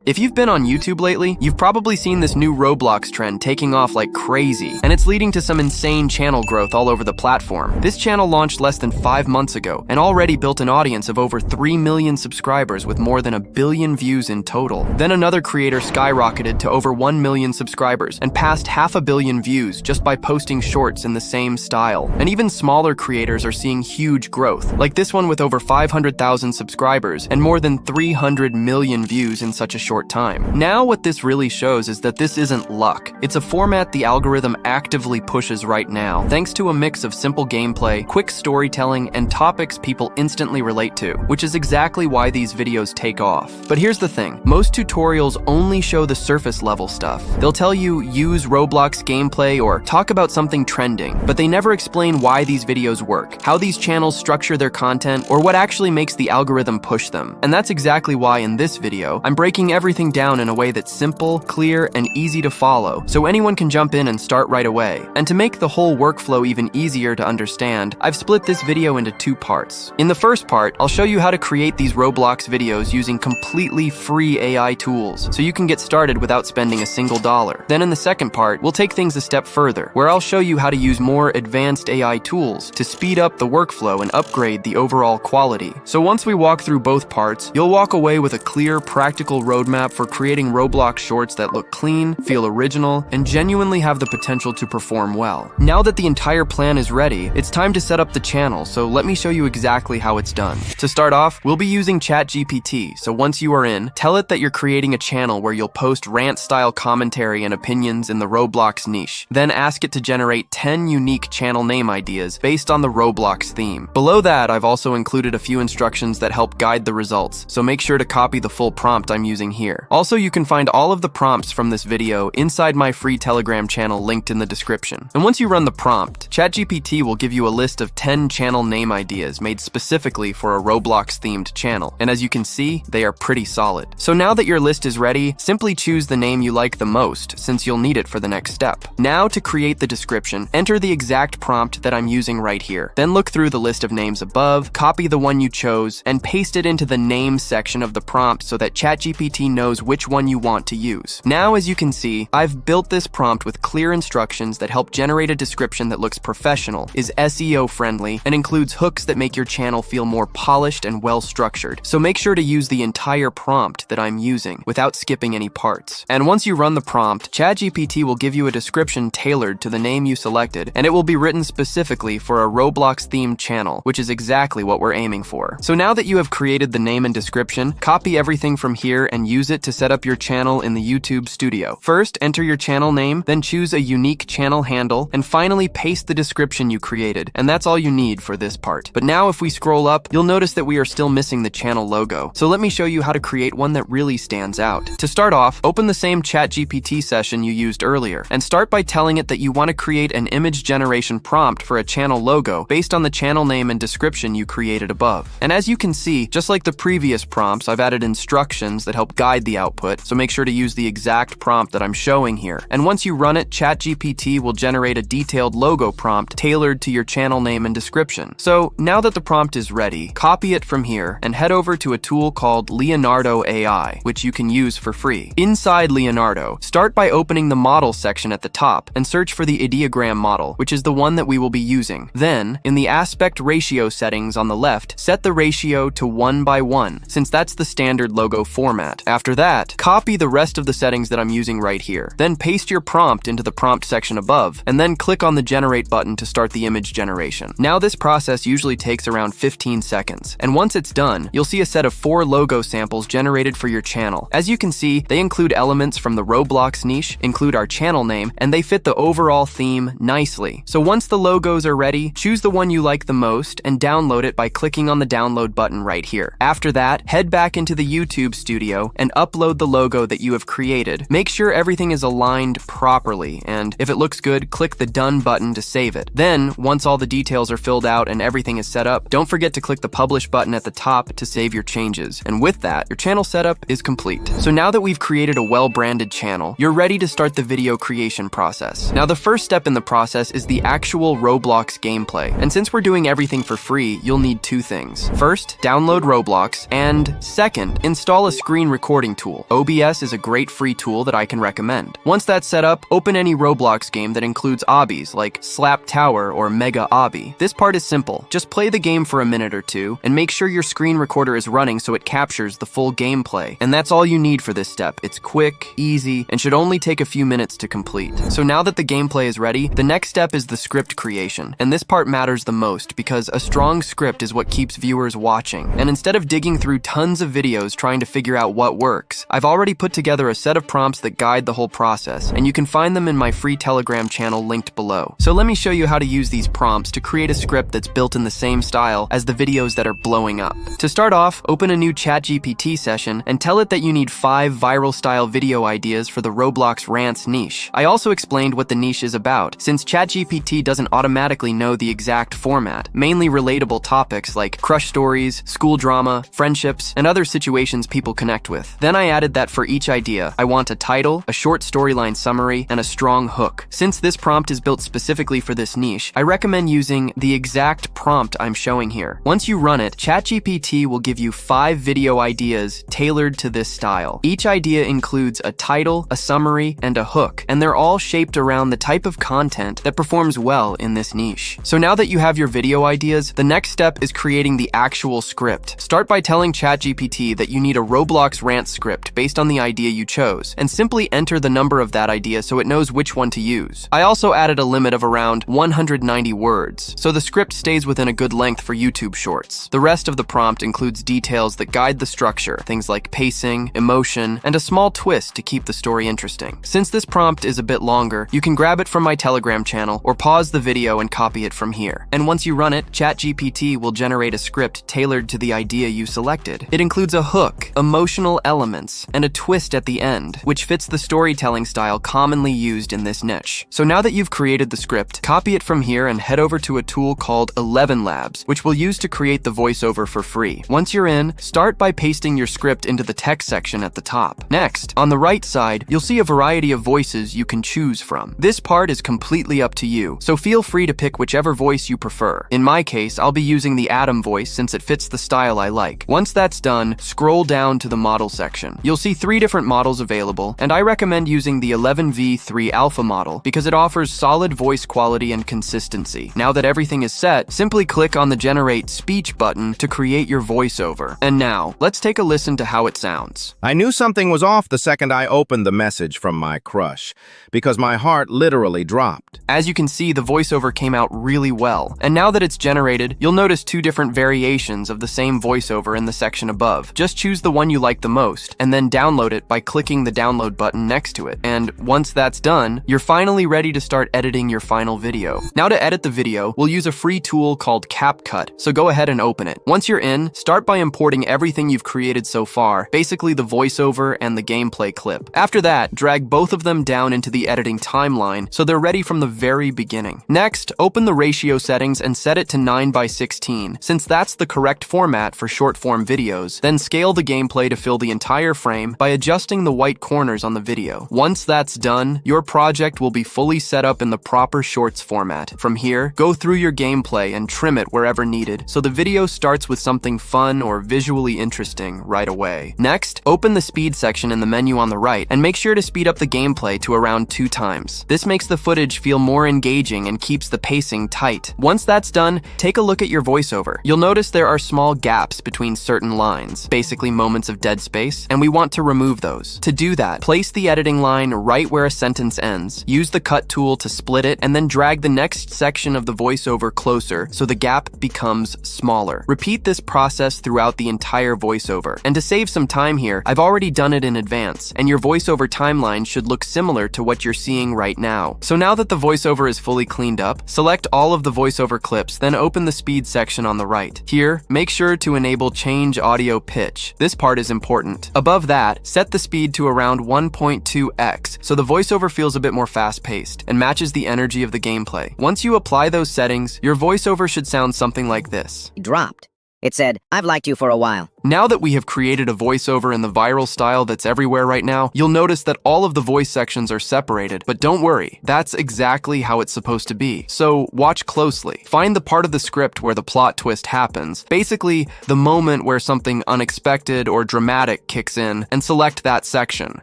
If you've been on YouTube lately, you've probably seen this new Roblox trend taking off like crazy, and it's leading to some insane channel growth all over the platform. This channel launched less than 5 months ago and already built an audience of over 3 million subscribers with more than 1 billion views in total. Then another creator skyrocketed to over 1 million subscribers and passed 500 million views just by posting shorts in the same style. And even smaller creators are seeing huge growth, like this one with over 500,000 subscribers and more than 300 million views in such a short time. Now what this really shows is that this isn't luck. It's a format the algorithm actively pushes right now, thanks to a mix of simple gameplay, quick storytelling, and topics people instantly relate to, which is exactly why these videos take off. But here's the thing, most tutorials only show the surface level stuff. They'll tell you use Roblox gameplay or talk about something trending, but they never explain why these videos work, how these channels structure their content, or what actually makes the algorithm push them. And that's exactly why in this video, I'm breaking everything down in a way that's simple, clear, and easy to follow, so anyone can jump in and start right away. And to make the whole workflow even easier to understand, I've split this video into 2 parts. In the first part, I'll show you how to create these Roblox videos using completely free AI tools, so you can get started without spending a single dollar. Then in the second part, we'll take things a step further, where I'll show you how to use more advanced AI tools to speed up the workflow and upgrade the overall quality. So once we walk through both parts, you'll walk away with a clear, practical roadmap for creating Roblox shorts that look clean, feel original, and genuinely have the potential to perform well. Now that the entire plan is ready, it's time to set up the channel, so let me show you exactly how it's done. To start off, we'll be using ChatGPT, so once you are in, tell it that you're creating a channel where you'll post rant-style commentary and opinions in the Roblox niche. Then ask it to generate 10 unique channel name ideas based on the Roblox theme. Below that, I've also included a few instructions that help guide the results, so make sure to copy the full prompt I'm using here. Also, you can find all of the prompts from this video inside my free Telegram channel linked in the description. And once you run the prompt, ChatGPT will give you a list of 10 channel name ideas made specifically for a Roblox-themed channel. And as you can see, they are pretty solid. So now that your list is ready, simply choose the name you like the most, since you'll need it for the next step. Now to create the description, enter the exact prompt that I'm using right here. Then look through the list of names above, copy the one you chose, and paste it into the name section of the prompt so that ChatGPT knows which one you want to use. Now, as you can see, I've built this prompt with clear instructions that help generate a description that looks professional, is SEO friendly, and includes hooks that make your channel feel more polished and well structured. So make sure to use the entire prompt that I'm using without skipping any parts. And once you run the prompt, ChatGPT will give you a description tailored to the name you selected, and it will be written specifically for a Roblox themed channel, which is exactly what we're aiming for. So now that you have created the name and description, copy everything from here and use it to set up your channel in the YouTube studio. First, enter your channel name, then choose a unique channel handle, and finally paste the description you created. And that's all you need for this part. But now if we scroll up, you'll notice that we are still missing the channel logo. So let me show you how to create one that really stands out. To start off, open the same ChatGPT session you used earlier, and start by telling it that you want to create an image generation prompt for a channel logo based on the channel name and description you created above. And as you can see, just like the previous prompts, I've added instructions that help guide the output, so make sure to use the exact prompt that I'm showing here. And once you run it, ChatGPT will generate a detailed logo prompt tailored to your channel name and description. So now that the prompt is ready, copy it from here and head over to a tool called Leonardo AI, which you can use for free. Inside Leonardo, start by opening the model section at the top and search for the ideogram model, which is the one that we will be using. Then, in the aspect ratio settings on the left, set the ratio to 1:1, since that's the standard logo format. After that, copy the rest of the settings that I'm using right here. Then paste your prompt into the prompt section above, and then click on the generate button to start the image generation. Now this process usually takes around 15 seconds, and once it's done, you'll see a set of 4 logo samples generated for your channel. As you can see, they include elements from the Roblox niche, include our channel name, and they fit the overall theme nicely. So once the logos are ready, choose the one you like the most and download it by clicking on the download button right here. After that, head back into the YouTube studio and upload the logo that you have created. Make sure everything is aligned properly, and if it looks good, click the done button to save it. Then, once all the details are filled out and everything is set up, don't forget to click the publish button at the top to save your changes. And with that, your channel setup is complete. So now that we've created a well-branded channel, you're ready to start the video creation process. Now the first step in the process is the actual Roblox gameplay. And since we're doing everything for free, you'll need 2 things. First, download Roblox, and second, install a screen recording recording tool. OBS is a great free tool that I can recommend. Once that's set up, open any Roblox game that includes obbies like Slap Tower or Mega Obby. This part is simple. Just play the game for a minute or two and make sure your screen recorder is running so it captures the full gameplay. And that's all you need for this step. It's quick, easy, and should only take a few minutes to complete. So now that the gameplay is ready, the next step is the script creation. And this part matters the most because a strong script is what keeps viewers watching. And instead of digging through tons of videos trying to figure out what works, I've already put together a set of prompts that guide the whole process, and you can find them in my free Telegram channel linked below. So let me show you how to use these prompts to create a script that's built in the same style as the videos that are blowing up. To start off, open a new ChatGPT session and tell it that you need 5 viral style video ideas for the Roblox rants niche. I also explained what the niche is about, since ChatGPT doesn't automatically know the exact format, mainly relatable topics like crush stories, school drama, friendships, and other situations people connect with. Then I added that for each idea, I want a title, a short storyline summary, and a strong hook. Since this prompt is built specifically for this niche, I recommend using the exact prompt I'm showing here. Once you run it, ChatGPT will give you 5 video ideas tailored to this style. Each idea includes a title, a summary, and a hook, and they're all shaped around the type of content that performs well in this niche. So now that you have your video ideas, the next step is creating the actual script. Start by telling ChatGPT that you need a Roblox rant script based on the idea you chose, and simply enter the number of that idea so it knows which one to use. I also added a limit of around 190 words, so the script stays within a good length for YouTube shorts. The rest of the prompt includes details that guide the structure, things like pacing, emotion, and a small twist to keep the story interesting. Since this prompt is a bit longer, you can grab it from my Telegram channel or pause the video and copy it from here. And once you run it, ChatGPT will generate a script tailored to the idea you selected. It includes a hook, emotional elements, and a twist at the end, which fits the storytelling style commonly used in this niche. So now that you've created the script, copy it from here and head over to a tool called 11 Labs, which we'll use to create the voiceover for free. Once you're in, start by pasting your script into the text section at the top. Next, on the right side, you'll see a variety of voices you can choose from. This part is completely up to you, so feel free to pick whichever voice you prefer. In my case, I'll be using the Adam voice since it fits the style I like. Once that's done, scroll down to the model section. You'll see 3 different models available, and I recommend using the 11v3 Alpha model because it offers solid voice quality and consistency. Now that everything is set, simply click on the Generate Speech button to create your voiceover. And now, let's take a listen to how it sounds. I knew something was off the second I opened the message from my crush, because my heart literally dropped. As you can see, the voiceover came out really well. And now that it's generated, you'll notice 2 different variations of the same voiceover in the section above. Just choose the one you like the most, and then download it by clicking the download button next to it. And once that's done, you're finally ready to start editing your final video. Now to edit the video, we'll use a free tool called CapCut, so go ahead and open it. Once you're in, start by importing everything you've created so far, basically the voiceover and the gameplay clip. After that, drag both of them down into the editing timeline so they're ready from the very beginning. Next, open the ratio settings and set it to 9:16, since that's the correct format for short-form videos. Then scale the gameplay to fill the entire frame by adjusting the white corners on the video. Once that's done, your project will be fully set up in the proper shorts format. From here, go through your gameplay and trim it wherever needed, so the video starts with something fun or visually interesting right away. Next, open the speed section in the menu on the right and make sure to speed up the gameplay to around 2 times. This makes the footage feel more engaging and keeps the pacing tight. Once that's done, take a look at your voiceover. You'll notice there are small gaps between certain lines, basically moments of dead space, and we want to remove those. To do that, place the editing line right where a sentence ends, use the cut tool to split it, and then drag the next section of the voiceover closer so the gap becomes smaller. Repeat this process throughout the entire voiceover. And to save some time here, I've already done it in advance, and your voiceover timeline should look similar to what you're seeing right now. So now that the voiceover is fully cleaned up, select all of the voiceover clips, then open the speed section on the right. Here, make sure to enable Change Audio Pitch. This part is important. Above that, set the speed to around 1.2x so the voiceover feels a bit more fast-paced and matches the energy of the gameplay. Once you apply those settings, your voiceover should sound something like this. Dropped. It said, "I've liked you for a while. Now that we have created a voiceover in the viral style that's everywhere right now, you'll notice that all of the voice sections are separated, but don't worry, that's exactly how it's supposed to be. So watch closely. Find the part of the script where the plot twist happens, basically the moment where something unexpected or dramatic kicks in, and select that section.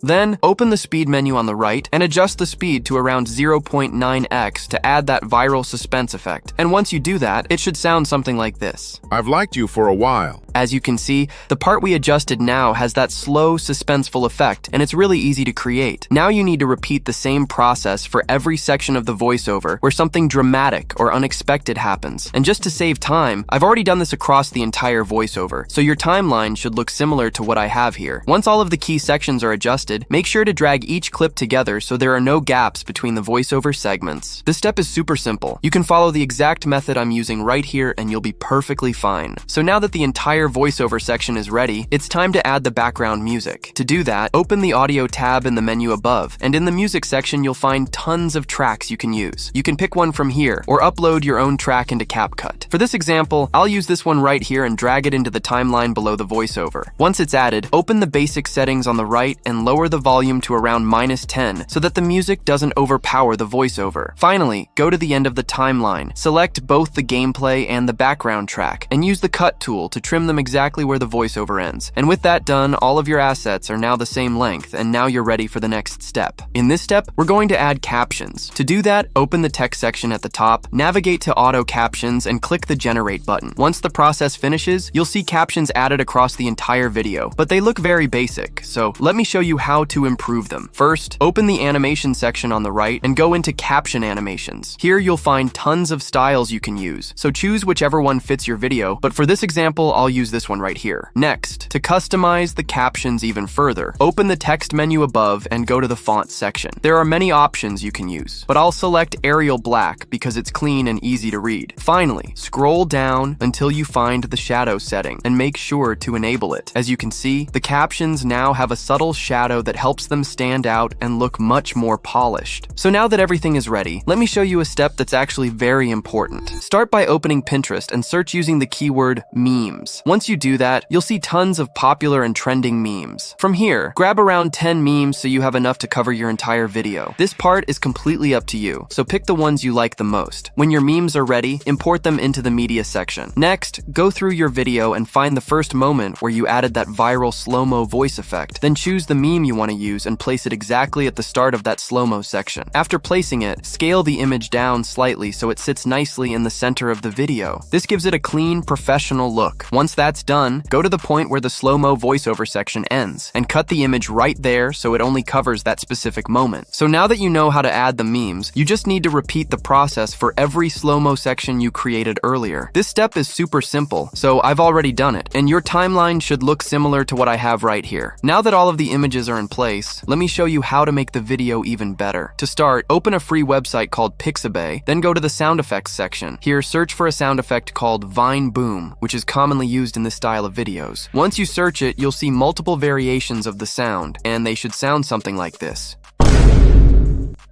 Then open the speed menu on the right and adjust the speed to around 0.9x to add that viral suspense effect. And once you do that, it should sound something like this. I've liked you for a while. As you can see, the part we adjusted now has that slow, suspenseful effect, and it's really easy to create. Now you need to repeat the same process for every section of the voiceover where something dramatic or unexpected happens. And just to save time, I've already done this across the entire voiceover, so your timeline should look similar to what I have here. Once all of the key sections are adjusted, make sure to drag each clip together so there are no gaps between the voiceover segments. This step is super simple. You can follow the exact method I'm using right here and you'll be perfectly fine. So now that the entire voiceover section is ready, it's time to add the background music. To do that, open the audio tab in the menu above, and in the music section you'll find tons of tracks you can use. You can pick one from here, or upload your own track into CapCut. For this example, I'll use this one right here and drag it into the timeline below the voiceover. Once it's added, open the basic settings on the right and lower the volume to around -10 so that the music doesn't overpower the voiceover. Finally, go to the end of the timeline, select both the gameplay and the background track, and use the cut tool to trim them exactly where the voiceover ends. And with that done, all of your assets are now the same length, and now you're ready for the next step. In this step, we're going to add captions. To do that, open the text section at the top, navigate to Auto Captions, and click the Generate button. Once the process finishes, you'll see captions added across the entire video, but they look very basic, so let me show you how to improve them. First, open the animation section on the right and go into Caption Animations. Here you'll find tons of styles you can use, so choose whichever one fits your video, but for this example, I'll use this one right here. Next, to customize the captions even further, open the text menu above and go to the font section. There are many options you can use, but I'll select Arial Black because it's clean and easy to read. Finally, scroll down until you find the shadow setting and make sure to enable it. As you can see, the captions now have a subtle shadow that helps them stand out and look much more polished. So now that everything is ready, let me show you a step that's actually very important. Start by opening Pinterest and search using the keyword memes. Once you do that, you'll see tons of popular and trending memes. From here, grab around 10 memes so you have enough to cover your entire video. This part is completely up to you, so pick the ones you like the most. When your memes are ready, import them into the media section. Next, go through your video and find the first moment where you added that viral slow-mo voice effect. Then choose the meme you want to use and place it exactly at the start of that slow-mo section. After placing it, scale the image down slightly so it sits nicely in the center of the video. This gives it a clean, professional look. Once that's done, go to the point where the slow-mo voiceover section ends and cut the image right there so it only covers that specific moment. So now that you know how to add the memes, you just need to repeat the process for every slow-mo section you created earlier. This step is super simple, so I've already done it, and your timeline should look similar to what I have right here. Now that all of the images are in place, let me show you how to make the video even better. To start, open a free website called Pixabay, then go to the sound effects section. Here, search for a sound effect called Vine Boom, which is commonly used in this style of videos. Once you search it, you'll see multiple variations of the sound, and they should sound something like this.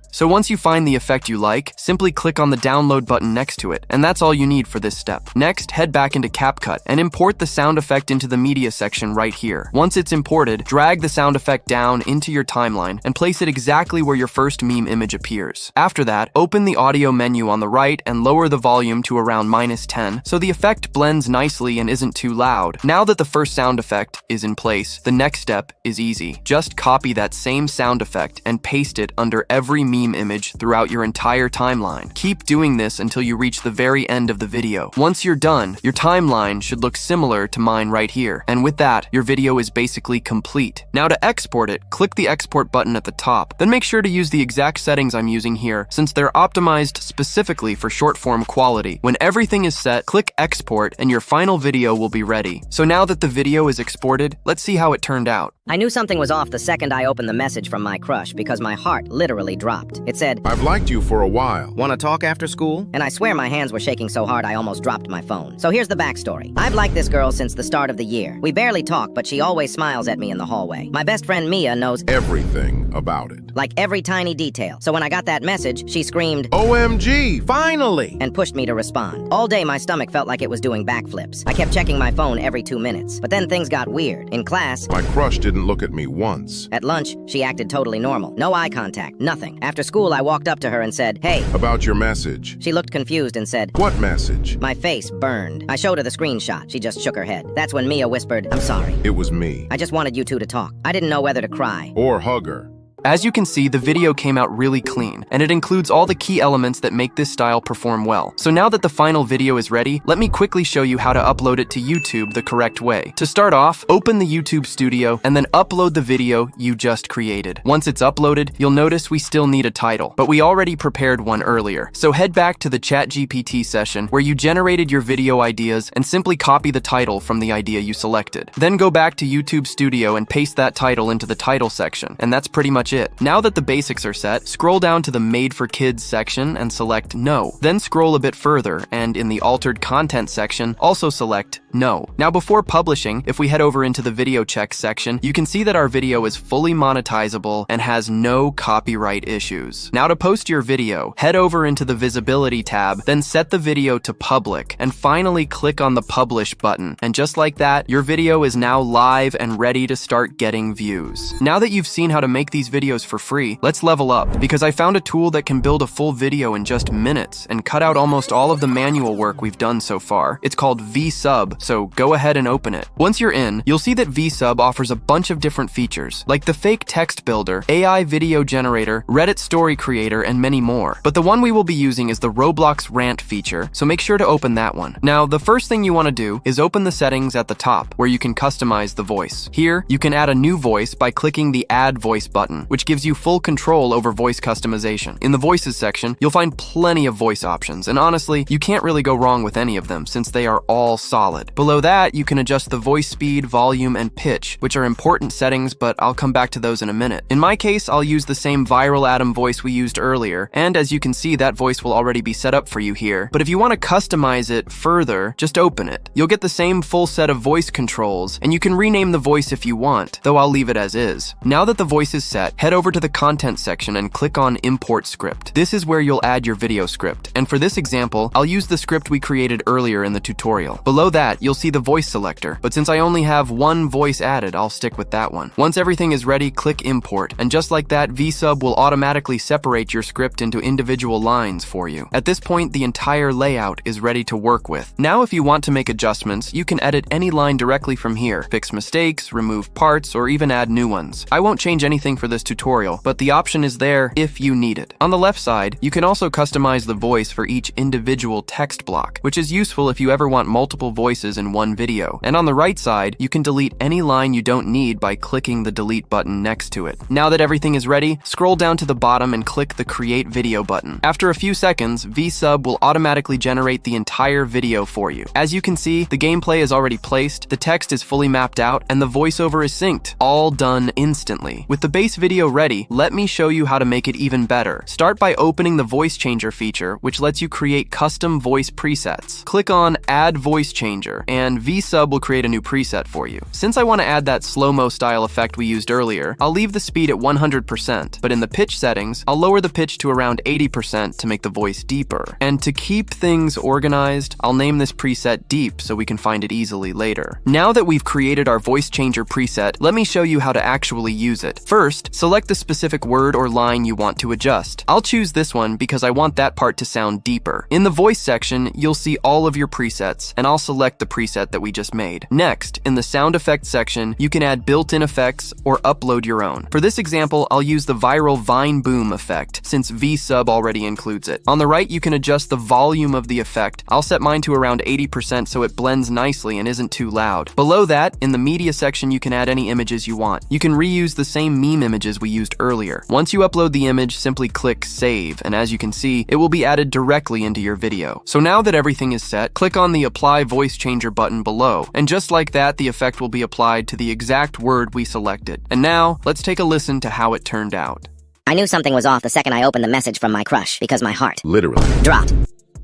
So once you find the effect you like, simply click on the download button next to it, and that's all you need for this step. Next, head back into CapCut and import the sound effect into the media section right here. Once it's imported, drag the sound effect down into your timeline and place it exactly where your first meme image appears. After that, open the audio menu on the right and lower the volume to around -10 so the effect blends nicely and isn't too loud. Now that the first sound effect is in place, the next step is easy. Just copy that same sound effect and paste it under every meme image throughout your entire timeline. Keep doing this until you reach the very end of the video. Once you're done, your timeline should look similar to mine right here. And with that, your video is basically complete. Now to export it, click the export button at the top. Then make sure to use the exact settings I'm using here since they're optimized specifically for short form quality. When everything is set, click export and your final video will be ready. So now that the video is exported, let's see how it turned out. I knew something was off the second I opened the message from my crush because my heart literally dropped. It said, I've liked you for a while. Want to talk after school? And I swear my hands were shaking so hard I almost dropped my phone. So here's the backstory. I've liked this girl since the start of the year. We barely talk, but she always smiles at me in the hallway. My best friend Mia knows Everything about it. like every tiny detail. So when I got that message, she screamed OMG, finally! and pushed me to respond. All day my stomach felt like it was doing backflips. I kept checking my phone every 2 minutes. But then things got weird. In class, My crush didn't look at me once. at lunch, she acted totally normal. No eye contact, nothing. After school, I walked up to her and said, "Hey." About your message. She looked confused and said, What message? my face burned. I showed her the screenshot. She just shook her head. That's when Mia whispered, "I'm sorry. It was me. I just wanted you two to talk." I didn't know whether to cry. Or hug her. As you can see, the video came out really clean, and it includes all the key elements that make this style perform well. So now that the final video is ready, let me quickly show you how to upload it to YouTube the correct way. To start off, open the YouTube Studio and then upload the video you just created. Once it's uploaded, you'll notice we still need a title, but we already prepared one earlier. So head back to the ChatGPT session where you generated your video ideas and simply copy the title from the idea you selected. Then go back to YouTube Studio and paste that title into the title section, and that's pretty much it. Now that the basics are set, scroll down to the Made for Kids section and select No. Then scroll a bit further, and in the Altered Content section, also select No. Now before publishing, if we head over into the Video Checks section, you can see that our video is fully monetizable and has no copyright issues. Now to post your video, head over into the Visibility tab, then set the video to Public, and finally click on the Publish button. And just like that, your video is now live and ready to start getting views. Now that you've seen how to make these videos for free, let's level up, because I found a tool that can build a full video in just minutes and cut out almost all of the manual work we've done so far. It's called VSub, so go ahead and open it. Once you're in, you'll see that VSub offers a bunch of different features, like the fake text builder, AI video generator, Reddit story creator, and many more. But the one we will be using is the Roblox rant feature, so make sure to open that one. Now, the first thing you want to do is open the settings at the top, where you can customize the voice. Here, you can add a new voice by clicking the Add Voice button, which gives you full control over voice customization. In the Voices section, you'll find plenty of voice options, and honestly, you can't really go wrong with any of them since they are all solid. Below that, you can adjust the voice speed, volume, and pitch, which are important settings, but I'll come back to those in a minute. In my case, I'll use the same Viral Atom voice we used earlier, and as you can see, that voice will already be set up for you here. But if you want to customize it further, just open it. You'll get the same full set of voice controls, and you can rename the voice if you want, though I'll leave it as is. Now that the voice is set, head over to the Content section and click on Import Script. This is where you'll add your video script, and for this example, I'll use the script we created earlier in the tutorial. Below that, you'll see the voice selector, but since I only have one voice added, I'll stick with that one. Once everything is ready, click Import, and just like that, VSub will automatically separate your script into individual lines for you. At this point, the entire layout is ready to work with. Now, if you want to make adjustments, you can edit any line directly from here, fix mistakes, remove parts, or even add new ones. I won't change anything for this tutorial, but the option is there if you need it. On the left side, you can also customize the voice for each individual text block, which is useful if you ever want multiple voices in one video. And on the right side, you can delete any line you don't need by clicking the delete button next to it. Now that everything is ready, scroll down to the bottom and click the Create Video button. After a few seconds, VSub will automatically generate the entire video for you. As you can see, the gameplay is already placed, the text is fully mapped out, and the voiceover is synced, all done instantly. With the base video ready, let me show you how to make it even better. Start by opening the Voice Changer feature, which lets you create custom voice presets. Click on Add Voice Changer, and VSub will create a new preset for you. Since I want to add that slow-mo style effect we used earlier, I'll leave the speed at 100%, but in the pitch settings, I'll lower the pitch to around 80% to make the voice deeper. And to keep things organized, I'll name this preset Deep so we can find it easily later. Now that we've created our Voice Changer preset, let me show you how to actually use it. First, select the specific word or line you want to adjust. I'll choose this one because I want that part to sound deeper. In the voice section, you'll see all of your presets, and I'll select the preset that we just made. Next, in the sound effects section, you can add built-in effects or upload your own. For this example, I'll use the viral Vine Boom effect, since VSub already includes it. On the right, you can adjust the volume of the effect. I'll set mine to around 80% so it blends nicely and isn't too loud. Below that, in the media section, you can add any images you want. You can reuse the same meme images images we used earlier. Once you upload the image, simply click Save, and as you can see, it will be added directly into your video. So now that everything is set, click on the Apply Voice Changer button below, and just like that, the effect will be applied to the exact word we selected. And now, let's take a listen to how it turned out. I knew something was off the second I opened the message from my crush because my heart Literally. dropped.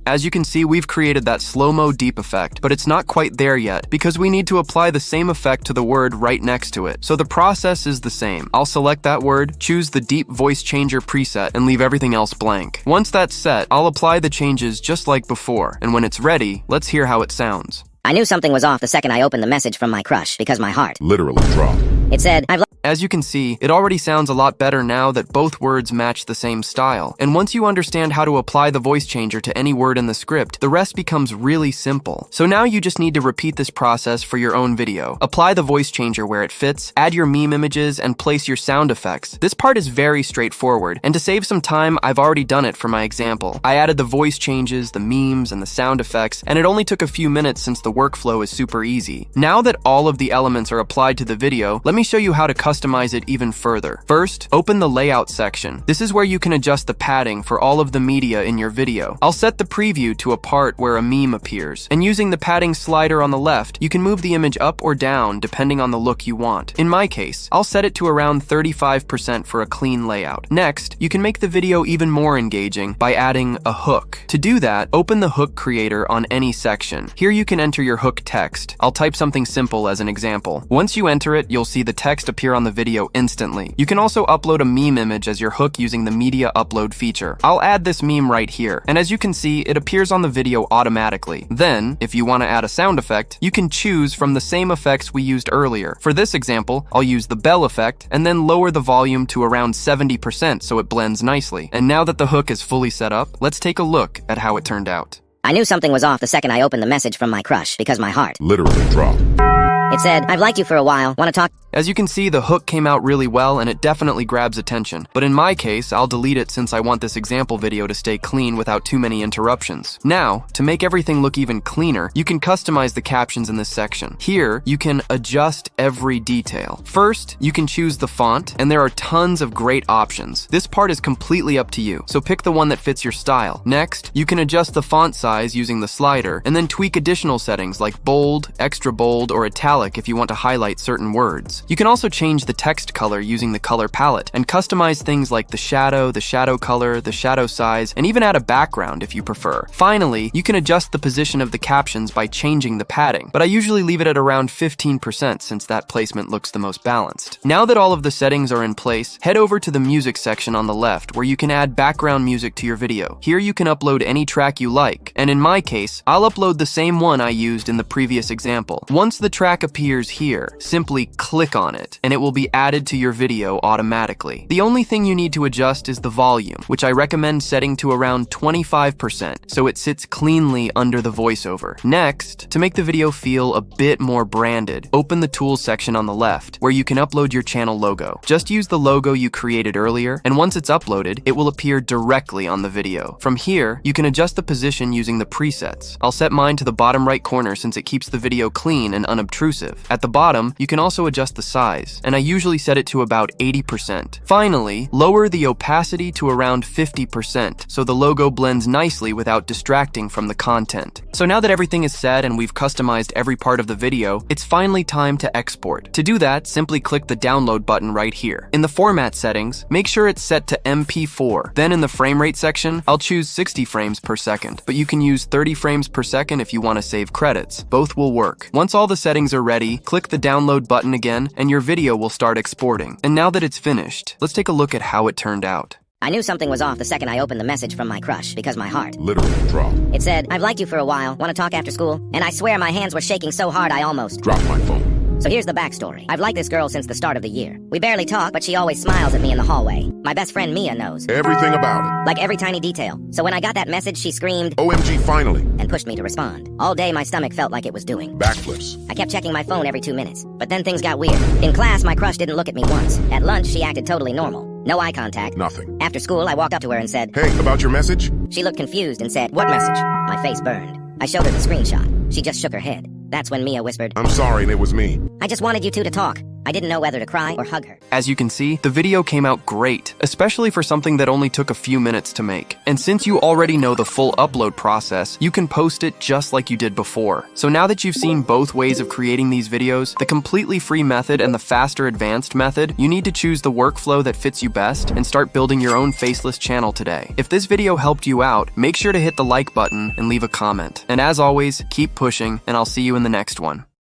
As you can see, we've created that slow-mo deep effect, but it's not quite there yet because we need to apply the same effect to the word right next to it. So the process is the same. I'll select that word, choose the deep voice changer preset, and leave everything else blank. Once that's set, I'll apply the changes just like before, and when it's ready, let's hear how it sounds. I knew something was off the second I opened the message from my crush because my heart Literally dropped. It said, As you can see, it already sounds a lot better now that both words match the same style. And once you understand how to apply the voice changer to any word in the script, the rest becomes really simple. So now you just need to repeat this process for your own video. Apply the voice changer where it fits, add your meme images, and place your sound effects. This part is very straightforward, and to save some time, I've already done it for my example. I added the voice changes, the memes, and the sound effects, and it only took a few minutes since the workflow is super easy. Now that all of the elements are applied to the video, let me show you how to customize it even further. First, open the layout section. This is where you can adjust the padding for all of the media in your video. I'll set the preview to a part where a meme appears, and using the padding slider on the left, you can move the image up or down depending on the look you want. In my case, I'll set it to around 35% for a clean layout. Next, you can make the video even more engaging by adding a hook. To do that, open the hook creator on any section. Here you can enter your hook text. I'll type something simple as an example. Once you enter it, you'll see the text appear on the video instantly. You can also upload a meme image as your hook using the media upload feature. I'll add this meme right here, and as you can see, it appears on the video automatically. Then, if you want to add a sound effect, you can choose from the same effects we used earlier. For this example, I'll use the bell effect, and then lower the volume to around 70% so it blends nicely. And now that the hook is fully set up, let's take a look at how it turned out. I knew something was off the second I opened the message from my crush because my heart Literally dropped. It said, I've liked you for a while, want to talk? As you can see, the hook came out really well and it definitely grabs attention. But in my case, I'll delete it since I want this example video to stay clean without too many interruptions. Now, to make everything look even cleaner, you can customize the captions in this section. Here, you can adjust every detail. First, you can choose the font, and there are tons of great options. This part is completely up to you, so pick the one that fits your style. Next, you can adjust the font size using the slider, and then tweak additional settings like bold, extra bold, or italic if you want to highlight certain words. You can also change the text color using the color palette and customize things like the shadow color, the shadow size, and even add a background if you prefer. Finally, you can adjust the position of the captions by changing the padding, but I usually leave it at around 15% since that placement looks the most balanced. Now that all of the settings are in place, head over to the music section on the left where you can add background music to your video. Here you can upload any track you like, and in my case, I'll upload the same one I used in the previous example. Once the track appears here, simply click on it, and it will be added to your video automatically. The only thing you need to adjust is the volume, which I recommend setting to around 25%, so it sits cleanly under the voiceover. Next, to make the video feel a bit more branded, open the tools section on the left, where you can upload your channel logo. Just use the logo you created earlier, and once it's uploaded, it will appear directly on the video. From here, you can adjust the position using the presets. I'll set mine to the bottom right corner since it keeps the video clean and unobtrusive. At the bottom, you can also adjust the size, and I usually set it to about 80%. Finally, lower the opacity to around 50% so the logo blends nicely without distracting from the content. So now that everything is set and we've customized every part of the video, it's finally time to export. To do that, simply click the download button right here. In the format settings, make sure it's set to MP4. Then in the frame rate section, I'll choose 60 frames per second, but you can use 30 frames per second if you want to save credits. Both will work. Once all the settings are ready, click the download button again, and your video will start exporting. And now that it's finished, let's take a look at how it turned out. I knew something was off the second I opened the message from my crush because my heart Literally dropped. It said, I've liked you for a while, want to talk after school? And I swear my hands were shaking so hard I almost Dropped my phone. So here's the backstory. I've liked this girl since the start of the year. We barely talk, but she always smiles at me in the hallway. My best friend Mia knows. Everything about it. Like every tiny detail. So when I got that message, she screamed, OMG, finally. and pushed me to respond. All day, my stomach felt like it was doing Backflips. I kept checking my phone every 2 minutes. But then things got weird. In class, my crush didn't look at me once. At lunch, she acted totally normal. No eye contact. Nothing. After school, I walked up to her and said, Hey, about your message? She looked confused and said, What message? My face burned. I showed her the screenshot. She just shook her head. That's when Mia whispered, I'm sorry, and it was me. I just wanted you two to talk. I didn't know whether to cry or hug her. As you can see, the video came out great, especially for something that only took a few minutes to make. And since you already know the full upload process, you can post it just like you did before. So now that you've seen both ways of creating these videos, the completely free method and the faster advanced method, you need to choose the workflow that fits you best and start building your own faceless channel today. If this video helped you out, make sure to hit the like button and leave a comment. And as always, keep pushing, and I'll see you in the next one.